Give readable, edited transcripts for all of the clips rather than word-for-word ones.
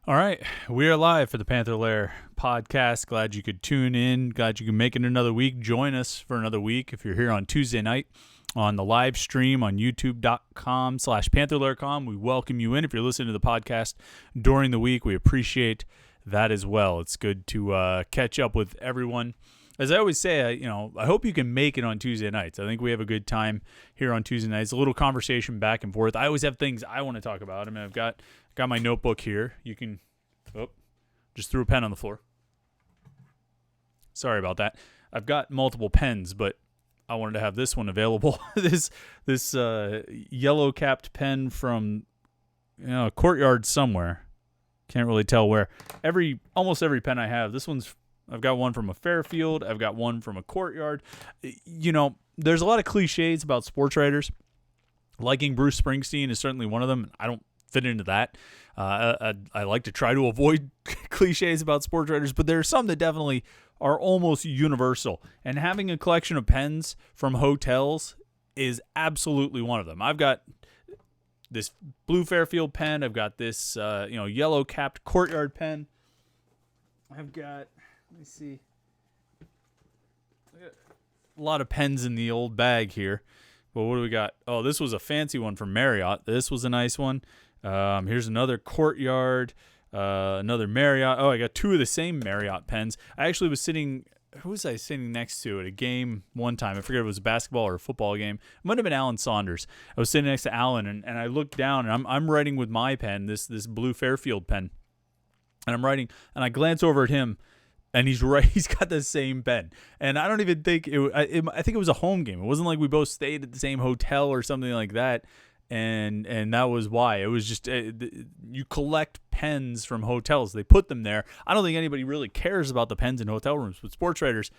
All right, we are live for the Panther Lair podcast. Glad you could tune in. Glad you can make it another week. Join us for another week if you're here on Tuesday night on the live stream on youtube.com/PantherLairCom. We welcome you in. If you're listening to the podcast during the week, we appreciate that as well. It's good to catch up with everyone. As I always say, I hope you can make it on Tuesday nights. I think we have a good time here on Tuesday nights. A little conversation back and forth. I always have things I want to talk about. I mean, I've got my notebook here. You can, just threw a pen on the floor. Sorry about that. I've got multiple pens, but I wanted to have this one available. this yellow capped pen from a courtyard somewhere. Can't really tell where. Almost every pen I have. I've got one from a Fairfield. I've got one from a Courtyard. There's a lot of cliches about sports writers. Liking Bruce Springsteen is certainly one of them. I don't fit into that. I like to try to avoid cliches about sports writers, but there are some that definitely are almost universal. And having a collection of pens from hotels is absolutely one of them. I've got this blue Fairfield pen. I've got this yellow capped Courtyard pen. I've got, let me see, a lot of pens in the old bag here. But what do we got? Oh, this was a fancy one from Marriott. This was a nice one. Here's another Courtyard, another Marriott. Oh, I got two of the same Marriott pens. I actually was sitting, who was I sitting next to at a game one time? I forget if it was a basketball or a football game. It might have been Alan Saunders. I was sitting next to Alan, and I looked down, and I'm writing with my pen, this blue Fairfield pen. And I'm writing, and I glance over at him, and he's right. He's got the same pen, and I don't even think I think it was a home game. It wasn't like we both stayed at the same hotel or something like that, and that was why. It was just you collect pens from hotels. They put them there. I don't think anybody really cares about the pens in hotel rooms, but sports writers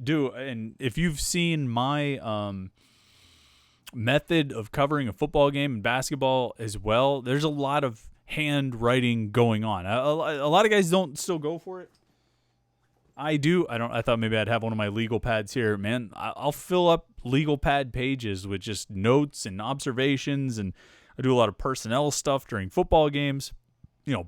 do. And if you've seen my method of covering a football game and basketball as well, there's a lot of handwriting going on. A lot of guys don't still go for it. I do. I thought maybe I'd have one of my legal pads here. Man, I'll fill up legal pad pages with just notes and observations, and I do a lot of personnel stuff during football games.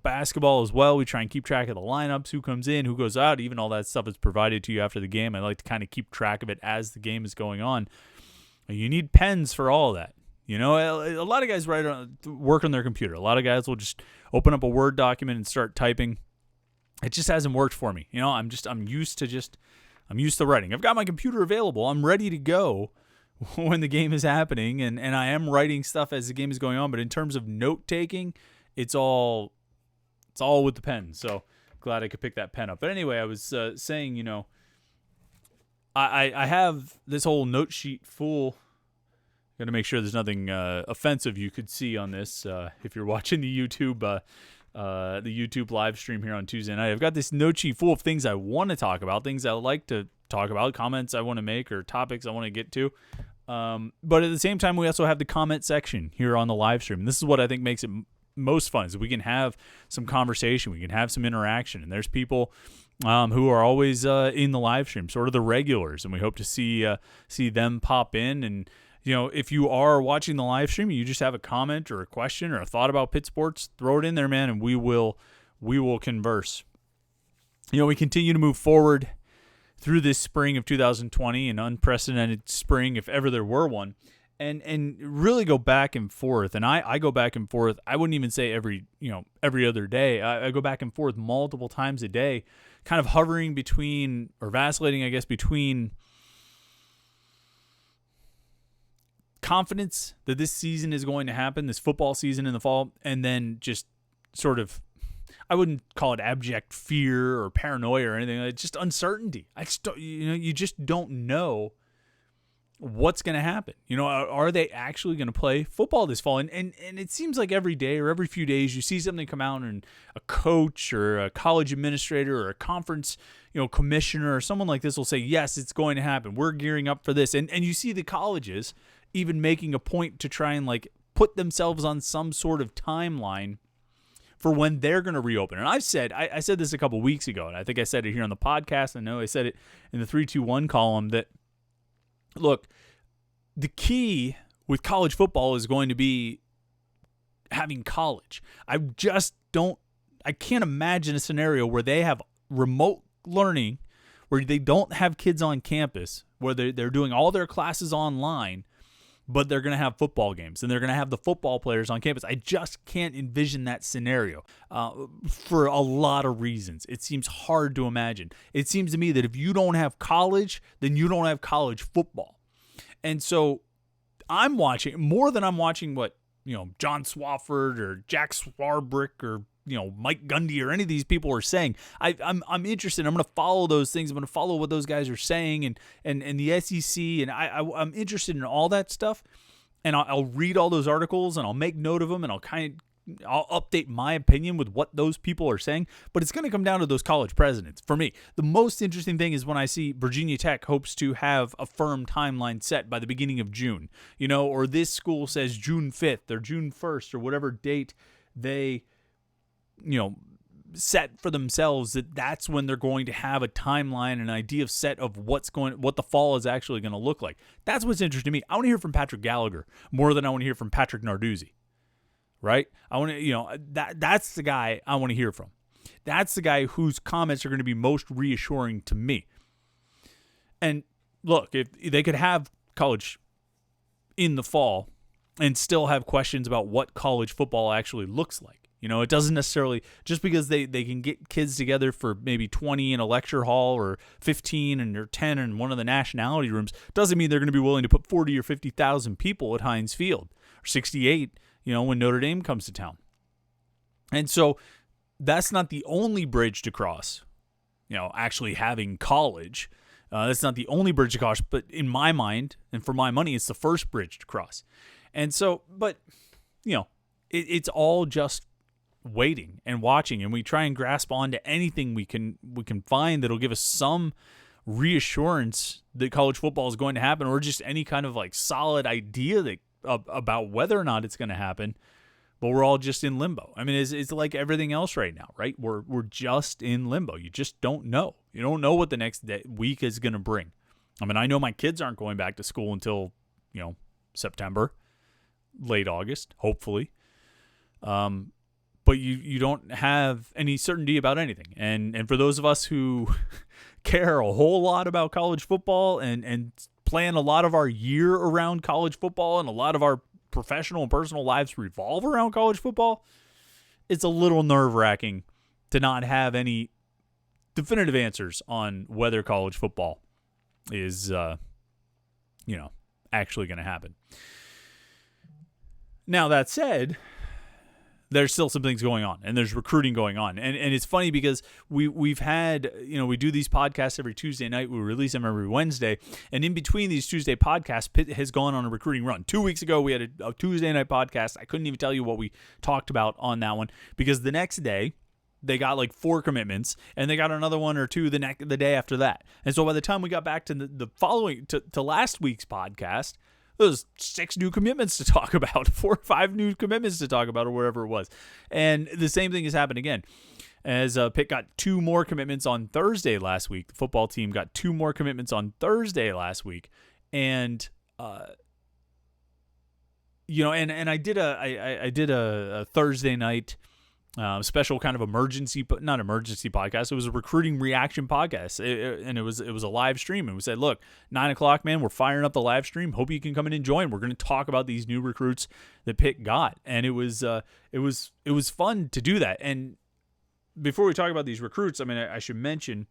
Basketball as well. We try and keep track of the lineups, who comes in, who goes out. Even all that stuff is provided to you after the game. I like to kind of keep track of it as the game is going on. You need pens for all of that. A lot of guys work on their computer. A lot of guys will just open up a Word document and start typing. It just hasn't worked for me. I'm used to writing. I've got my computer available. I'm ready to go when the game is happening, and I am writing stuff as the game is going on. But in terms of note taking, it's all with the pen. So glad I could pick that pen up. But anyway, I was saying, I have this whole note sheet full. Got to make sure there's nothing offensive you could see on this if you're watching the YouTube live stream here on Tuesday night. I've got this note sheet full of things I want to talk about, things I like to talk about, comments I want to make, or topics I want to get to. But at the same time, we also have the comment section here on the live stream. And this is what I think makes it most fun, is we can have some conversation, we can have some interaction, and there's people who are always in the live stream, sort of the regulars, and we hope to see them pop in. And if you are watching the live stream, you just have a comment or a question or a thought about Pitt sports, throw it in there, man, and we will converse. We continue to move forward through this spring of 2020, an unprecedented spring, if ever there were one, and really go back and forth. And I go back and forth. I wouldn't even say every other day. I go back and forth multiple times a day, kind of hovering between, or vacillating, I guess, between confidence that this season is going to happen, this football season in the fall, and then just sort of, I wouldn't call it abject fear or paranoia or anything. It's just uncertainty. You just don't know what's going to happen. Are they actually going to play football this fall? And it seems like every day or every few days you see something come out, and a coach or a college administrator or a conference commissioner or someone like this will say, yes, it's going to happen. We're gearing up for this. And you see the colleges even making a point to try and put themselves on some sort of timeline for when they're going to reopen. And I said this a couple weeks ago, and I think I said it here on the podcast. I know I said it in the 321 column, that, look, the key with college football is going to be having college. I just don't I can't imagine a scenario where they have remote learning, where they don't have kids on campus, where they're doing all their classes online, but they're going to have football games and they're going to have the football players on campus. I just can't envision that scenario for a lot of reasons. It seems hard to imagine. It seems to me that if you don't have college, then you don't have college football. And so I'm watching more than I'm watching what, John Swafford or Jack Swarbrick or, Mike Gundy or any of these people are saying. I'm interested. I'm going to follow those things. I'm going to follow what those guys are saying and the SEC. And I'm interested in all that stuff. And I'll read all those articles and I'll make note of them and I'll update my opinion with what those people are saying. But it's going to come down to those college presidents. For me, the most interesting thing is when I see Virginia Tech hopes to have a firm timeline set by the beginning of June, or this school says June 5th or June 1st or whatever date they set for themselves, that's when they're going to have a timeline, an idea of set of what the fall is actually going to look like. That's what's interesting to me. I want to hear from Patrick Gallagher more than I want to hear from Patrick Narduzzi, right? I want to, that's the guy I want to hear from. That's the guy whose comments are going to be most reassuring to me. And look, if they could have college in the fall and still have questions about what college football actually looks like. It doesn't necessarily, just because they can get kids together for maybe 20 in a lecture hall or 15 or 10 in one of the nationality rooms, doesn't mean they're going to be willing to put 40 or 50,000 people at Heinz Field, or 68, when Notre Dame comes to town. And so that's not the only bridge to cross, actually having college. That's not the only bridge to cross, but in my mind and for my money, it's the first bridge to cross. And so, but, it's all just waiting and watching, and we try and grasp onto anything we can find that'll give us some reassurance that college football is going to happen, or just any kind of like solid idea about whether or not it's going to happen. But we're all just in limbo. I mean, it's like everything else right now, right? We're just in limbo. You just don't know. You don't know what the next week is going to bring. I mean, I know my kids aren't going back to school until September, late August, hopefully. But you don't have any certainty about anything. And for those of us who care a whole lot about college football and plan a lot of our year around college football, and a lot of our professional and personal lives revolve around college football, it's a little nerve-wracking to not have any definitive answers on whether college football is, actually going to happen. Now, that said, there's still some things going on, and there's recruiting going on. And it's funny because we've had, we do these podcasts every Tuesday night. We release them every Wednesday. And in between these Tuesday podcasts, Pitt has gone on a recruiting run. 2 weeks ago, we had a Tuesday night podcast. I couldn't even tell you what we talked about on that one, because the next day they got like 4 commitments, and they got another 1 or 2 the day after that. And so by the time we got back to the following, to last week's podcast, there's 6 new commitments to talk about, 4 or 5 new commitments to talk about, or whatever it was. And the same thing has happened again, as Pitt got 2 more commitments on Thursday last week. The football team got 2 more commitments on Thursday last week. And, and I did a Thursday night special kind of emergency, but not emergency podcast. It was a recruiting reaction podcast, and it was a live stream. And we said, look, 9:00, man, we're firing up the live stream. Hope you can come in and join. We're going to talk about these new recruits that Pitt got, and it was fun to do that. And before we talk about these recruits, I mean, I should mention,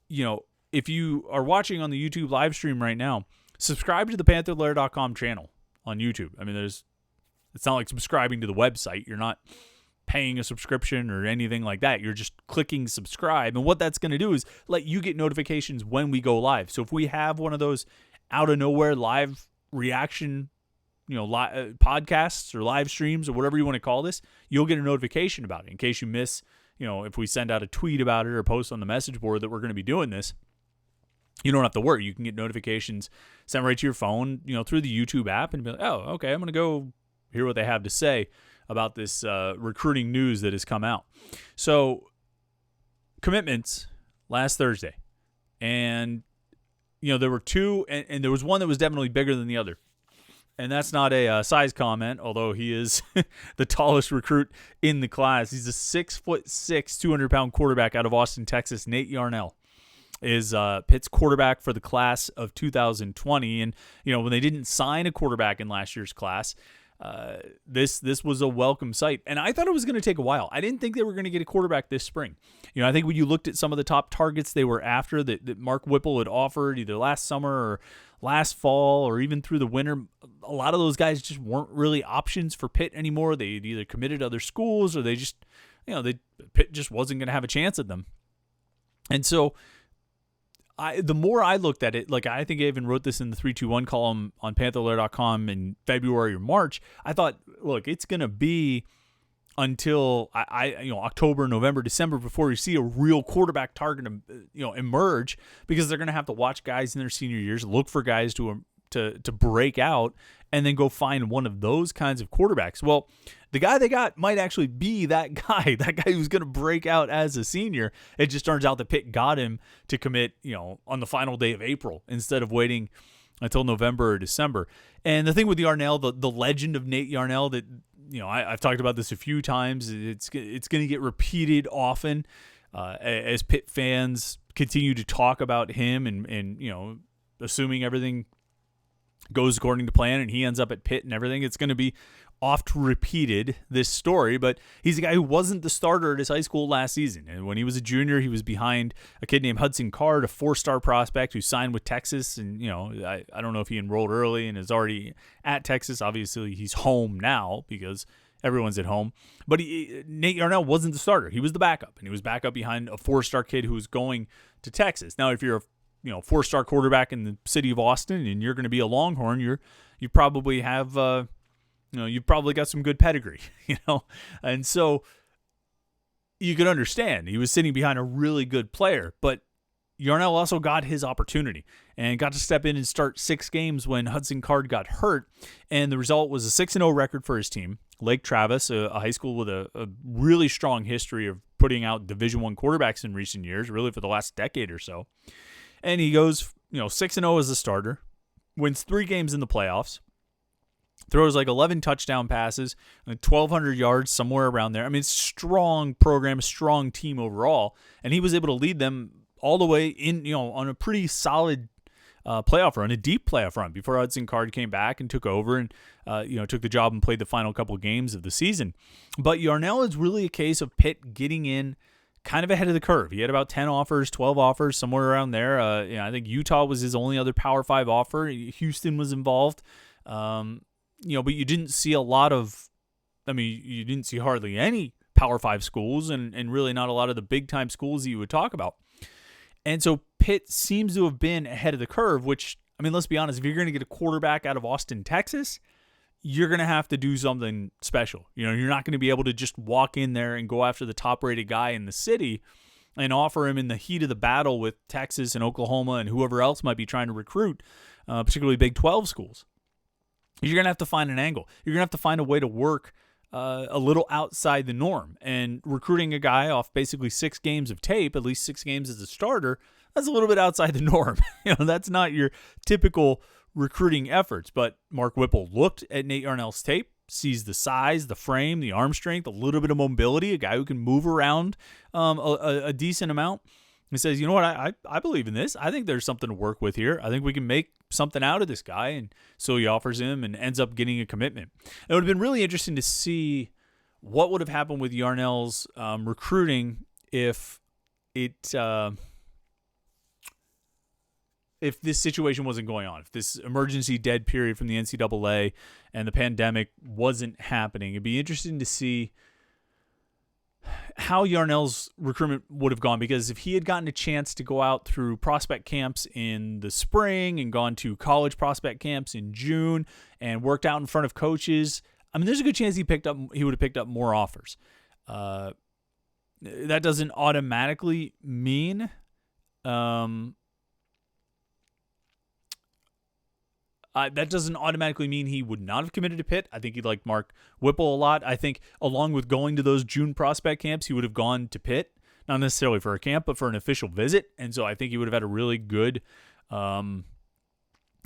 if you are watching on the YouTube live stream right now, subscribe to the PantherLair.com channel on YouTube. I mean, it's not like subscribing to the website. You're not paying a subscription or anything like that. You're just clicking subscribe. And what that's going to do is let you get notifications when we go live. So if we have one of those out of nowhere live reaction, podcasts or live streams or whatever you want to call this, you'll get a notification about it in case you miss, if we send out a tweet about it or post on the message board that we're going to be doing this. You don't have to worry. You can get notifications sent right to your phone, through the YouTube app, and be like, oh, okay, I'm going to go hear what they have to say about this recruiting news that has come out. So, commitments last Thursday. And, there were 2, and there was one that was definitely bigger than the other. And that's not a size comment, although he is the tallest recruit in the class. He's a 6'6", 200-pound quarterback out of Austin, Texas. Nate Yarnell is Pitt's quarterback for the class of 2020. And, when they didn't sign a quarterback in last year's class, this was a welcome sight. And I thought it was going to take a while. I didn't think they were going to get a quarterback this spring. I think when you looked at some of the top targets they were after that Mark Whipple had offered either last summer or last fall or even through the winter, a lot of those guys just weren't really options for Pitt anymore. They'd either committed to other schools or they just, Pitt just wasn't going to have a chance at them. And so the more I looked at it, like I think I even wrote this in the 321 column on pantherlair.com in February or March, I thought, look, it's going to be until October, November, December before you see a real quarterback target emerge, because they're going to have to watch guys in their senior years, look for guys to break out, and then go find one of those kinds of quarterbacks. Well, the guy they got might actually be that guy who's going to break out as a senior. It just turns out that Pitt got him to commit, on the final day of April instead of waiting until November or December. And the thing with Yarnell, the legend of Nate Yarnell, that I've talked about this a few times. It's going to get repeated often as Pitt fans continue to talk about him, and assuming everything goes according to plan and he ends up at Pitt and everything, it's going to be oft repeated, this story. But he's a guy who wasn't the starter at his high school last season. And when he was a junior, he was behind a kid named Hudson Card, a 4-star prospect who signed with Texas. And, I don't know if he enrolled early and is already at Texas. Obviously, he's home now because everyone's at home. But Nate Yarnell wasn't the starter. He was the backup, and he was backup behind a 4-star kid who was going to Texas. Now, if you're a 4-star quarterback in the city of Austin and you're going to be a Longhorn, you probably have you've probably got some good pedigree, and so you could understand he was sitting behind a really good player. But Yarnell also got his opportunity and got to step in and start 6 games when Hudson Card got hurt, and the result was a 6-0 record for his team. Lake Travis, a high school with a really strong history of putting out Division I quarterbacks in recent years, really for the last decade or so. And he goes, 6-0 as a starter, wins 3 games in the playoffs, throws like 11 touchdown passes, 1,200 yards, somewhere around there. I mean, it's a strong program, strong team overall. And he was able to lead them all the way in, on a pretty solid playoff run, a deep playoff run, before Hudson Card came back and took over and, took the job and played the final couple games of the season. But Yarnell is really a case of Pitt getting in kind of ahead of the curve. He had about 10 offers, 12 offers, somewhere around there. I think Utah was his only other Power 5 offer. Houston was involved. But you didn't see a lot of, you didn't see hardly any Power 5 schools and really not a lot of the big-time schools that you would talk about. And so Pitt seems to have been ahead of the curve, which, let's be honest, if you're going to get a quarterback out of Austin, Texas, you're going to have to do something special. You're not going to be able to just walk in there and go after the top-rated guy in the city and offer him in the heat of the battle with Texas and Oklahoma and whoever else might be trying to recruit, particularly Big 12 schools. You're going to have to find an angle. You're going to have to find a way to work a little outside the norm. And recruiting a guy off basically 6 games of tape, at least 6 games as a starter, that's a little bit outside the norm. That's not your typical recruiting efforts. But Mark Whipple looked at Nate Yarnell's tape, sees the size, the frame, the arm strength, a little bit of mobility, a guy who can move around a decent amount. He says, you know what, I believe in this. I think there's something to work with here. I think we can make something out of this guy. And so he offers him and ends up getting a commitment. It would have been really interesting to see what would have happened with Yarnell's recruiting if this situation wasn't going on, if this emergency dead period from the NCAA and the pandemic wasn't happening. It'd be interesting to see how Yarnell's recruitment would have gone, because if he had gotten a chance to go out through prospect camps in the spring and gone to college prospect camps in June and worked out in front of coaches, there's a good chance he would have picked up more offers. That doesn't automatically mean he would not have committed to Pitt. I think he liked Mark Whipple a lot. I think along with going to those June prospect camps, he would have gone to Pitt, not necessarily for a camp, but for an official visit. And so I think he would have had a really good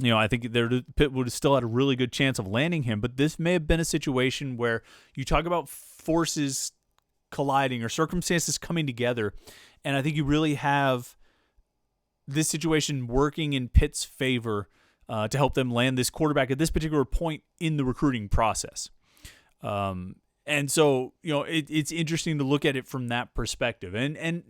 I think Pitt would have still had a really good chance of landing him, but this may have been a situation where you talk about forces colliding or circumstances coming together, and I think you really have this situation working in Pitt's favor to help them land this quarterback at this particular point in the recruiting process. And so, it's interesting to look at it from that perspective. And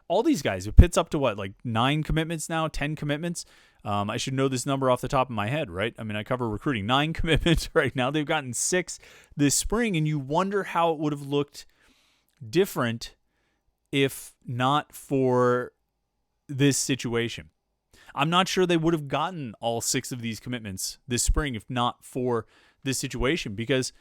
all these guys, Pitt's up to what, like 9 commitments now, 10 commitments? I should know this number off the top of my head, right? I mean, I cover recruiting. 9 commitments right now. They've gotten 6 this spring, and you wonder how it would have looked different if not for this situation. I'm not sure they would have gotten all 6 of these commitments this spring if not for this situation, because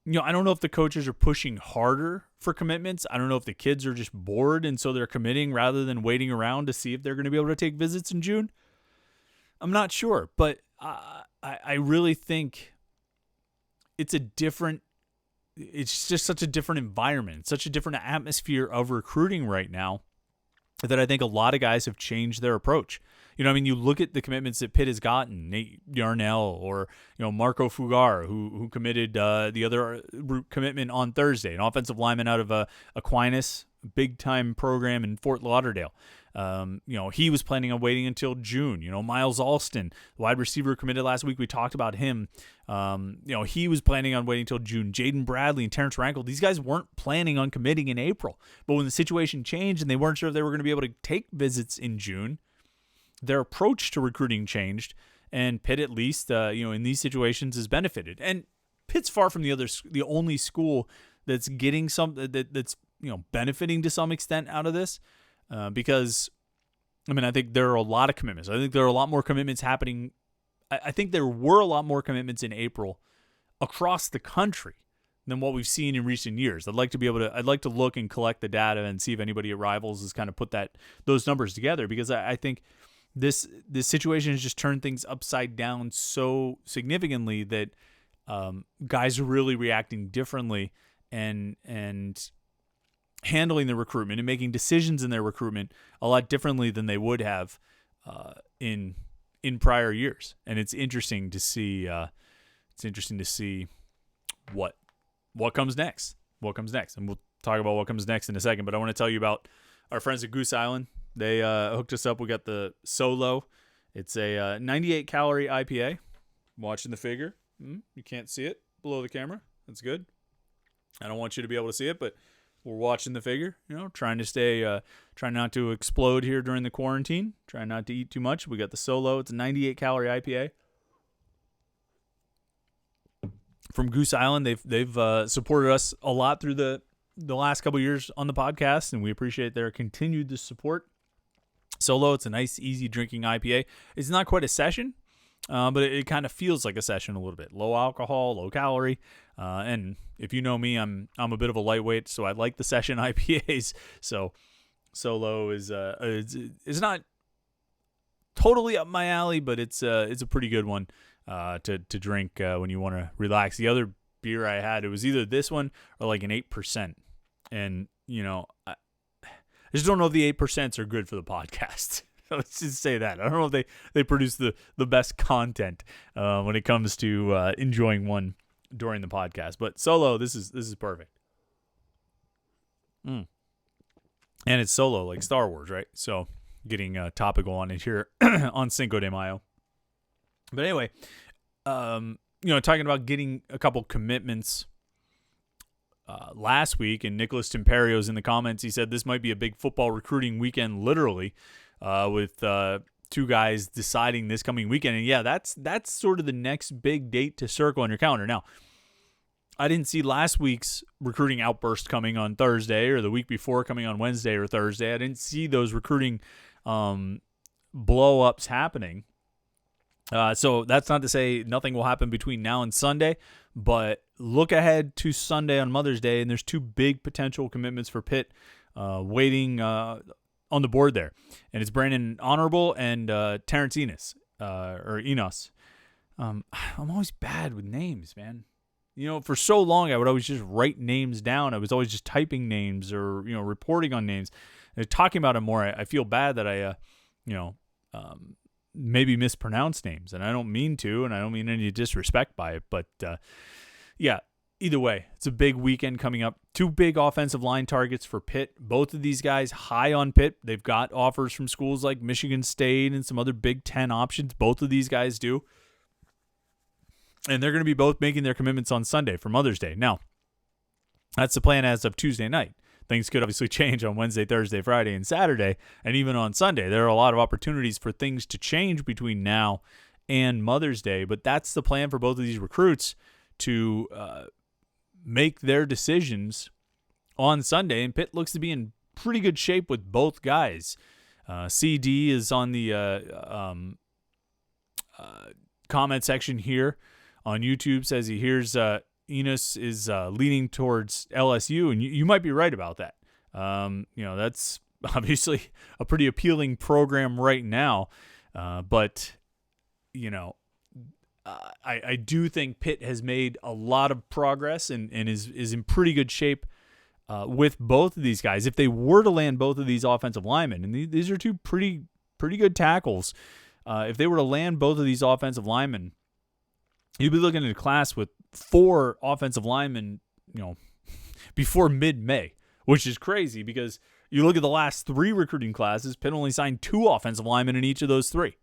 I don't know if the coaches are pushing harder for commitments. I don't know if the kids are just bored and so they're committing rather than waiting around to see if they're going to be able to take visits in June. I'm not sure, but I really think it's just such a different environment, such a different atmosphere of recruiting right now, that I think a lot of guys have changed their approach. You look at the commitments that Pitt has gotten, Nate Yarnell or, Marco Fugar, who committed the other commitment on Thursday, an offensive lineman out of Aquinas, big-time program in Fort Lauderdale. He was planning on waiting until June. Miles Alston, the wide receiver committed last week, we talked about him. He was planning on waiting until June. Jaden Bradley and Terrence Rankle, these guys weren't planning on committing in April. But when the situation changed and they weren't sure if they were going to be able to take visits in June, their approach to recruiting changed, and Pitt, at least, in these situations, has benefited. And Pitt's far from the only school that's getting that's benefiting to some extent out of this, because I think there are a lot of commitments. I think there are a lot more commitments happening. I think there were a lot more commitments in April across the country than what we've seen in recent years. I'd like to look and collect the data and see if anybody at Rivals has kind of put those numbers together, because I think this situation has just turned things upside down so significantly that guys are really reacting differently and handling the recruitment and making decisions in their recruitment a lot differently than they would have in prior years. And it's interesting to see. What comes next. And we'll talk about what comes next in a second. But I want to tell you about our friends at Goose Island. They hooked us up. We got the Solo. It's a 98 calorie IPA. I'm watching the figure. You can't see it below the camera. That's good. I don't want you to be able to see it, but we're watching the figure. Trying not to explode here during the quarantine. Trying not to eat too much. We got the Solo. It's a 98 calorie IPA from Goose Island. They've supported us a lot through the last couple of years on the podcast, and we appreciate their continued support. Solo, it's a nice, easy drinking IPA. It's not quite a session, but it kind of feels like a session a little bit. Low alcohol, low calorie, and if you know me, I'm a bit of a lightweight, so I like the session IPAs. So Solo is not totally up my alley, but it's a pretty good one to drink when you want to relax. The other beer I had, it was either this one or like an 8%, and I just don't know if the 8% are good for the podcast. Let's just say that. I don't know if they produce the best content when it comes to enjoying one during the podcast. But Solo, this is perfect. And it's Solo, like Star Wars, right? So getting topical on it here on Cinco de Mayo. But anyway, talking about getting a couple commitments last week, and Nicholas Timperio's in the comments. He said this might be a big football recruiting weekend, literally, with 2 guys deciding this coming weekend. And yeah, that's sort of the next big date to circle on your calendar. Now, I didn't see last week's recruiting outburst coming on Thursday, or the week before coming on Wednesday or Thursday. I didn't see those recruiting blow-ups happening. So that's not to say nothing will happen between now and Sunday, but look ahead to Sunday on Mother's Day, and there's 2 big potential commitments for Pitt waiting on the board there. And it's Brandon Honorable and Terrence Enos. I'm always bad with names, man. For so long I would always just write names down. I was always just typing names or, reporting on names. And talking about it more, I feel bad that I maybe mispronounce names, and I don't mean to, and I don't mean any disrespect by it, but yeah, either way, it's a big weekend coming up. 2 big offensive line targets for Pitt. Both of these guys high on Pitt. They've got offers from schools like Michigan State and some other Big Ten options. Both of these guys do. And they're going to be both making their commitments on Sunday for Mother's Day. Now, that's the plan as of Tuesday night. Things could obviously change on Wednesday, Thursday, Friday, and Saturday. And even on Sunday, there are a lot of opportunities for things to change between now and Mother's Day. But that's the plan for both of these recruits, to make their decisions on Sunday. And Pitt looks to be in pretty good shape with both guys. CD is on the comment section here on YouTube, says he hears Enos is leaning towards LSU, and you might be right about that. That's obviously a pretty appealing program right now, but I do think Pitt has made a lot of progress and is in pretty good shape with both of these guys. If they were to land both of these offensive linemen, and these are 2 pretty good tackles, if they were to land both of these offensive linemen, you'd be looking at a class with 4 offensive linemen, before mid-May, which is crazy because you look at the last 3 recruiting classes, Pitt only signed 2 offensive linemen in each of those 3.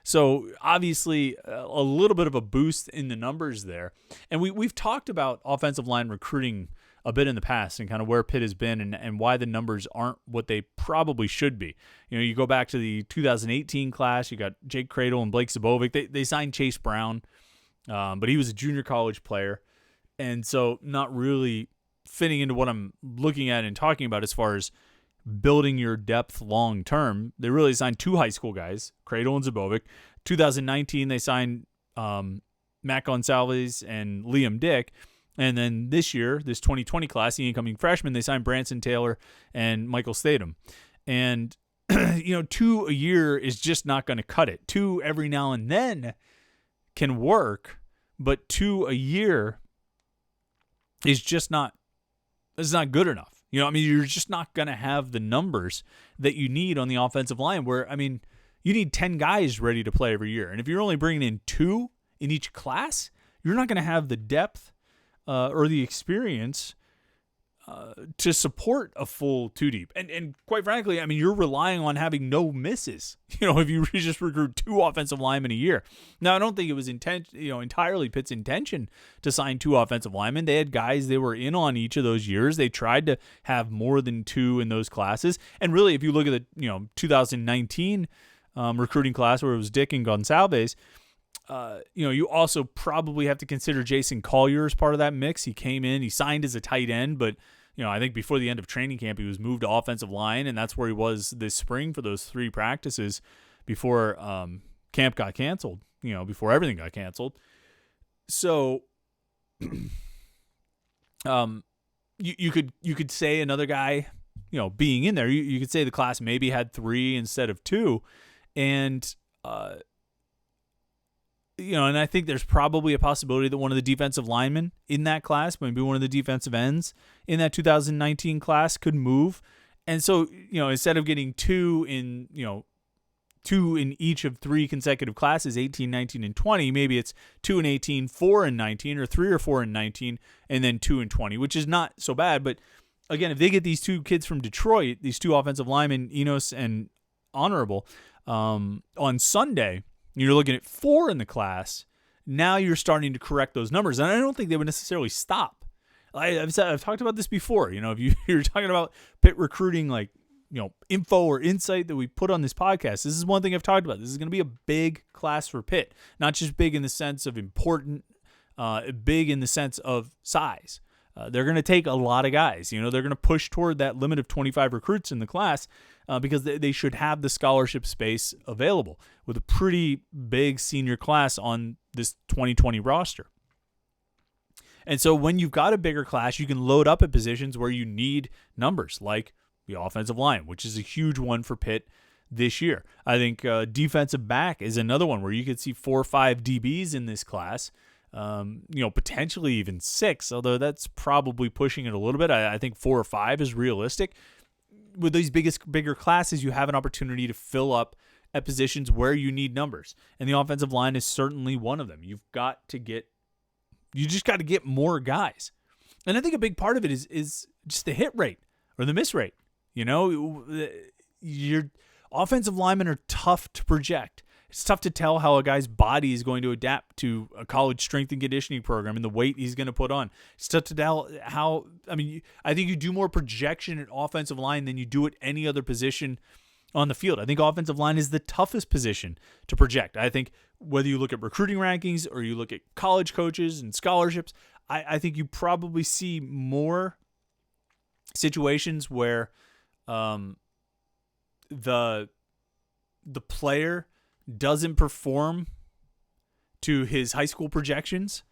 So obviously a little bit of a boost in the numbers there. And we've talked about offensive line recruiting a bit in the past and kind of where Pitt has been and why the numbers aren't what they probably should be. You go back to the 2018 class, you got Jake Cradle and Blake Sabovic. They signed Chase Brown, but he was a junior college player. And so not really fitting into what I'm looking at and talking about as far as building your depth long term. They really signed 2 high school guys, Cradle and Zabovic. 2019, they signed Matt Gonsalves and Liam Dick. And then this year, this 2020 class, the incoming freshmen, they signed Branson Taylor and Michael Statham. And, 2 a year is just not going to cut it. 2 every now and then can work, but 2 a year is just not good enough. You're just not going to have the numbers that you need on the offensive line where, you need 10 guys ready to play every year. And if you're only bringing in 2 in each class, you're not going to have the depth or the experience to support a full 2-deep. And quite frankly, you're relying on having no misses, if you just recruit 2 offensive linemen a year. Now, I don't think it was entirely Pitt's intention to sign 2 offensive linemen. They had guys they were in on each of those years. They tried to have more than 2 in those classes. And really, if you look at the 2019 recruiting class where it was Dick and Gonsalves, you also probably have to consider Jason Collier as part of that mix. He came in, he signed as a tight end, but I think before the end of training camp, he was moved to offensive line, and that's where he was this spring for those 3 practices before camp got canceled, before everything got canceled. So you could say another guy, being in there, you could say the class maybe had 3 instead of 2, and and I think there's probably a possibility that one of the defensive linemen in that class, maybe one of the defensive ends in that 2019 class, could move. And so, instead of getting 2 in each of 3 consecutive classes, 18, 19, and 20, maybe it's 2 in 18, 4 in 19, or 3 or 4 in 19, and then 2 in 20, which is not so bad. But again, if they get these 2 kids from Detroit, these 2 offensive linemen, Enos and Honorable, on Sunday, you're looking at 4 in the class. Now you're starting to correct those numbers. And I don't think they would necessarily stop. I've talked about this before. If you're talking about Pitt recruiting, info or insight that we put on this podcast, this is one thing I've talked about. This is going to be a big class for Pitt. Not just big in the sense of important, big in the sense of size. They're going to take a lot of guys. They're going to push toward that limit of 25 recruits in the class because they should have the scholarship space available with a pretty big senior class on this 2020 roster. And so when you've got a bigger class, you can load up at positions where you need numbers, like the offensive line, which is a huge one for Pitt this year. I think defensive back is another one where you could see 4 or 5 DBs in this class. Potentially even 6, although that's probably pushing it a little bit. I think 4 or 5 is realistic. With these bigger classes, you have an opportunity to fill up at positions where you need numbers. And the offensive line is certainly one of them. You just got to get more guys. And I think a big part of it is just the hit rate or the miss rate. Your offensive linemen are tough to project. It's tough to tell how a guy's body is going to adapt to a college strength and conditioning program and the weight he's going to put on. It's tough to tell I think you do more projection at offensive line than you do at any other position on the field. I think offensive line is the toughest position to project. I think whether you look at recruiting rankings or you look at college coaches and scholarships, I think you probably see more situations where the player doesn't perform to his high school projections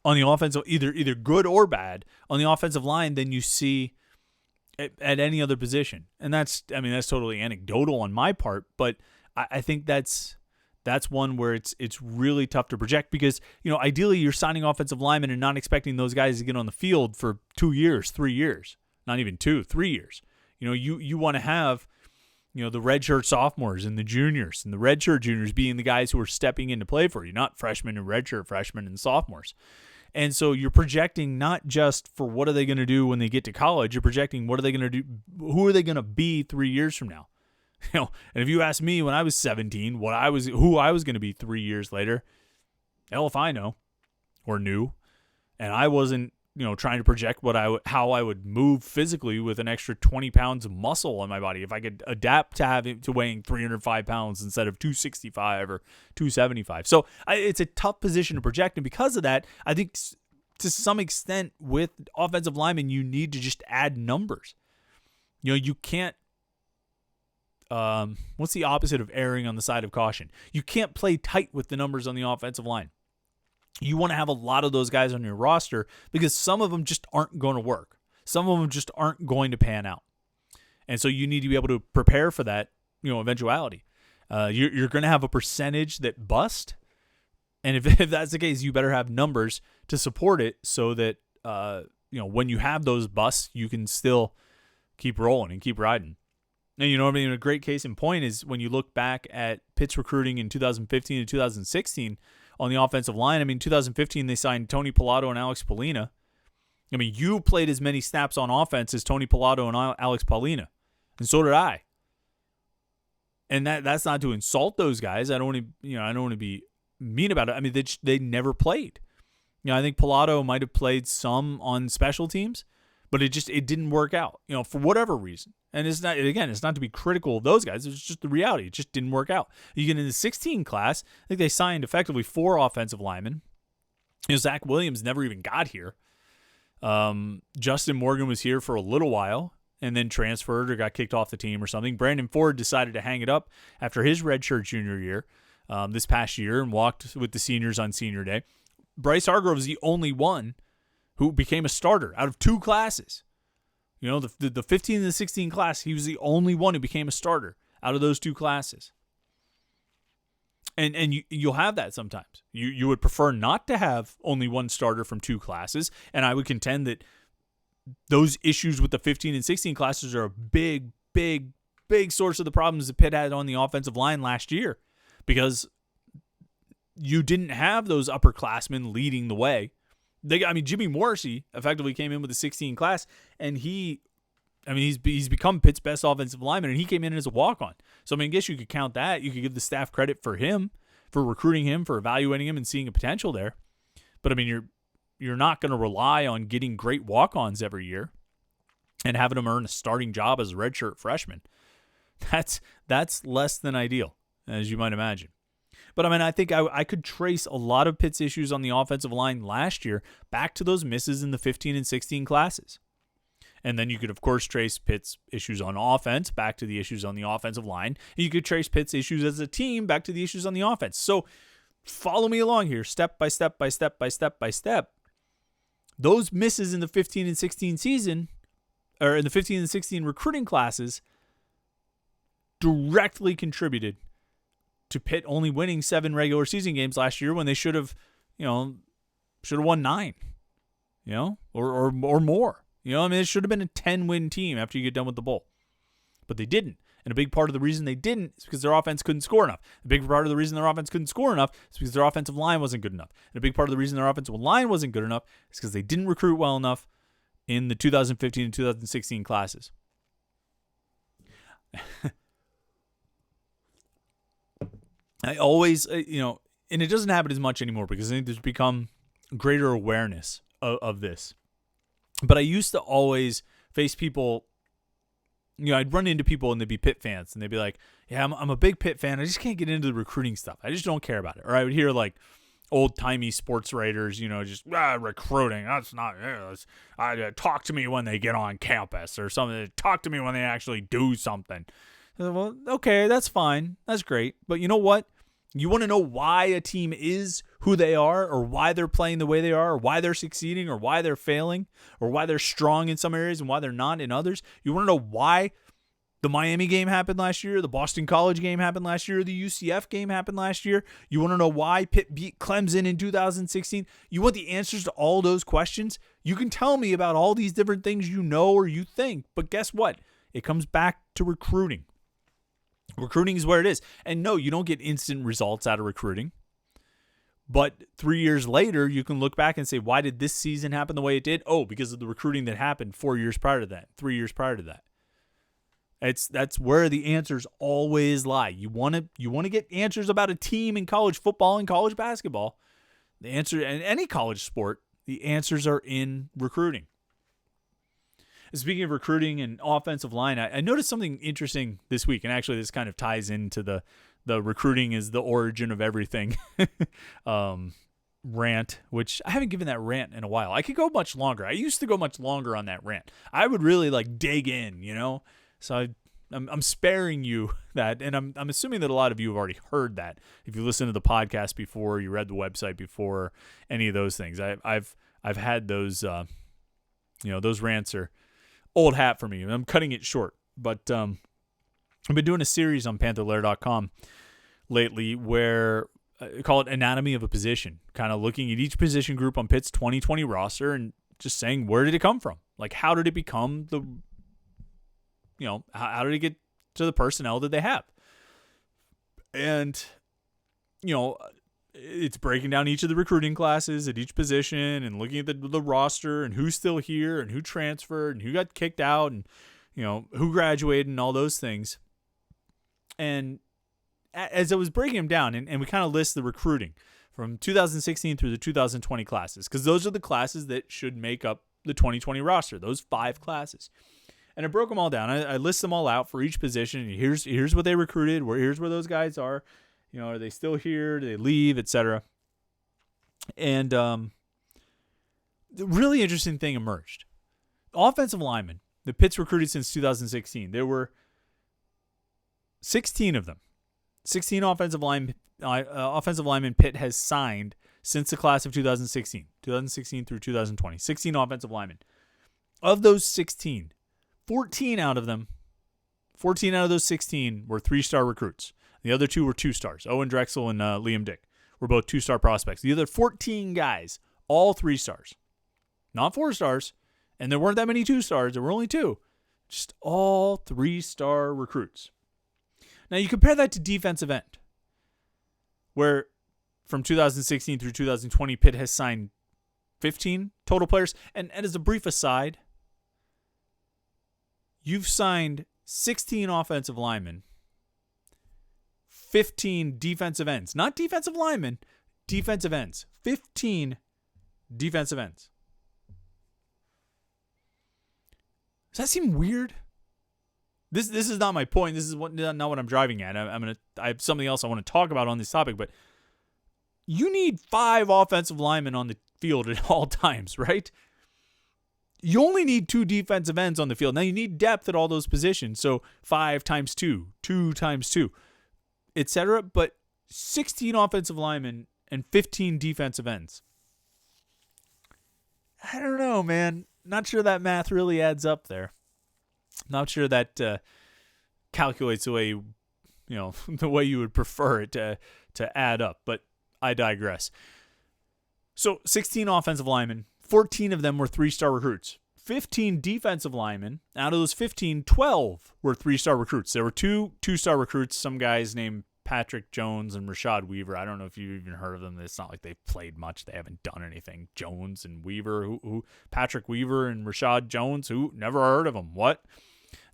on the offensive, either good or bad on the offensive line than you see at any other position. And that's totally anecdotal on my part, but I think that's one where it's really tough to project because, ideally you're signing offensive linemen and not expecting those guys to get on the field for 2 years, 3 years, not even 2, 3 years. You want to have, the redshirt sophomores and the juniors and the redshirt juniors being the guys who are stepping in to play for you, not freshmen and redshirt freshmen and sophomores. And so you're projecting not just for what are they going to do when they get to college, you're projecting what are they going to do, who are they going to be 3 years from now. And if you ask me when I was 17, who I was going to be 3 years later, hell if I know or knew. And I wasn't, trying to project how I would move physically with an extra 20 pounds of muscle on my body. If I could adapt to weighing 305 pounds instead of 265 or 275. So it's a tough position to project. And because of that, I think to some extent with offensive linemen, you need to just add numbers. You can't, what's the opposite of erring on the side of caution? You can't play tight with the numbers on the offensive line. You want to have a lot of those guys on your roster because some of them just aren't going to work. Some of them just aren't going to pan out. And so you need to be able to prepare for that, eventuality. You're going to have a percentage that bust. And if that's the case, you better have numbers to support it so that, when you have those busts, you can still keep rolling and keep riding. And a great case in point is when you look back at Pitt's recruiting in 2015 and 2016 on the offensive line. In 2015, they signed Tony Pilato and Alex Paulina. You played as many snaps on offense as Tony Pilato and Alex Paulina, and so did I. And that's not to insult those guys. I don't want to be mean about it. They never played. I think Pilato might have played some on special teams, but it didn't work out, for whatever reason. And it's not to be critical of those guys. It's just the reality. It just didn't work out. You get in the 16 class, I think they signed effectively 4 offensive linemen. Zach Williams never even got here. Justin Morgan was here for a little while and then transferred or got kicked off the team or something. Brandon Ford decided to hang it up after his redshirt junior year this past year and walked with the seniors on senior day. Bryce Hargrove is the only one who became a starter out of 2 classes. The 15 and the 16 class, he was the only one who became a starter out of those 2 classes. And you'll have that sometimes. You would prefer not to have only one starter from 2 classes, and I would contend that those issues with the 15 and 16 classes are a big, big, big source of the problems that Pitt had on the offensive line last year because you didn't have those upperclassmen leading the way. Jimmy Morrissey effectively came in with the 16 class, and he's become Pitt's best offensive lineman, and he came in as a walk-on. So, I guess you could count that. You could give the staff credit for him, for recruiting him, for evaluating him and seeing a potential there. But, you're not going to rely on getting great walk-ons every year and having them earn a starting job as a redshirt freshman. That's less than ideal, as you might imagine. But, I think I could trace a lot of Pitt's issues on the offensive line last year back to those misses in the 15 and 16 classes. And then you could, of course, trace Pitt's issues on offense back to the issues on the offensive line. And you could trace Pitt's issues as a team back to the issues on the offense. So follow me along here, step by step by step by step by step. Those misses in the 15 and 16 season, or in the 15 and 16 recruiting classes, directly contributed to Pitt only winning 7 regular season games last year when they should have won 9, or more. It should have been a 10-win team after you get done with the bowl. But they didn't. And a big part of the reason they didn't is because their offense couldn't score enough. A big part of the reason their offense couldn't score enough is because their offensive line wasn't good enough. And a big part of the reason their offensive line wasn't good enough is because they didn't recruit well enough in the 2015 and 2016 classes. I always, and it doesn't happen as much anymore because I think there's become greater awareness of this. But I used to always face people, I'd run into people and they'd be Pitt fans and they'd be like, yeah, I'm a big Pitt fan. I just can't get into the recruiting stuff. I just don't care about it. Or I would hear like old-timey sports writers, just recruiting. That's not, talk to me when they get on campus or something. Talk to me when they actually do something. Well, okay, that's fine. That's great. But you know what? You want to know why a team is who they are, or why they're playing the way they are, or why they're succeeding, or why they're failing, or why they're strong in some areas and why they're not in others. You want to know why the Miami game happened last year, the Boston College game happened last year, the UCF game happened last year. You want to know why Pitt beat Clemson in 2016. You want the answers to all those questions. You can tell me about all these different things you know or you think, but guess what? It comes back to recruiting. Recruiting is where it is. And no, you don't get instant results out of recruiting. But 3 years later, you can look back and say, why did this season happen the way it did? Oh, because of the recruiting that happened 4 years prior to that, 3 years prior to that. That's where the answers always lie. You want to get answers about a team in college football and college basketball. The answer in any college sport, the answers are in recruiting. Speaking of recruiting and offensive line, I noticed something interesting this week, and actually this kind of ties into the recruiting is the origin of everything rant, which I haven't given that rant in a while. I could go much longer. I used to go much longer on that rant. I would really dig in, So I'm sparing you that, and I'm assuming that a lot of you have already heard that. If you listened to the podcast before, you read the website before, any of those things, I've had those. Those rants are old hat for me. I'm cutting it short, but I've been doing a series on PantherLair.com lately where I call it Anatomy of a Position, kind of looking at each position group on Pitt's 2020 roster and just saying, where did it come from? Like, how did it become how did it get to the personnel that they have? And, it's breaking down each of the recruiting classes at each position and looking at the roster and who's still here and who transferred and who got kicked out and, who graduated and all those things. And as I was breaking them down, and we kind of list the recruiting from 2016 through the 2020 classes, because those are the classes that should make up the 2020 roster, those 5 classes. And I broke them all down. I list them all out for each position. Here's what they recruited. Here's where those guys are. Are they still here? Do they leave, etc.? And the really interesting thing emerged. Offensive linemen, the Pitt's recruited since 2016. There were 16 of them. 16 offensive linemen Pitt has signed since the class of 2016 through 2020. 16 offensive linemen. Of those 16, 14 out of those 16 were 3-star recruits. The other 2 were 2-stars. Owen Drexel and Liam Dick were both 2-star prospects. The other 14 guys, all 3-stars. Not 4-stars. And there weren't that many 2-stars. There were only 2. Just all 3-star recruits. Now you compare that to defensive end, where from 2016 through 2020, Pitt has signed 15 total players. And as a brief aside, you've signed 16 offensive linemen, 15 defensive ends. Not defensive linemen, defensive ends. 15 defensive ends. Does that seem weird? This is not my point. This is not what I'm driving at. I have something else I want to talk about on this topic, but you need 5 offensive linemen on the field at all times, right? You only need 2 defensive ends on the field. Now you need depth at all those positions. So 5 times 2, 2 times 2, etc. But 16 offensive linemen and 15 defensive ends. I don't know, man. Not sure that math really adds up there. Not sure that calculates the way, the way you would prefer it to add up. But I digress. So 16 offensive linemen, 14 of them were 3-star recruits. 15 defensive linemen. Out of those 15, 12 were 3-star recruits. There were 2-star recruits, some guys named Patrick Jones and Rashad Weaver. I don't know if you've even heard of them. It's not like they've played much. They haven't done anything. Jones and Weaver, who Patrick Weaver and Rashad Jones, who never heard of them. What?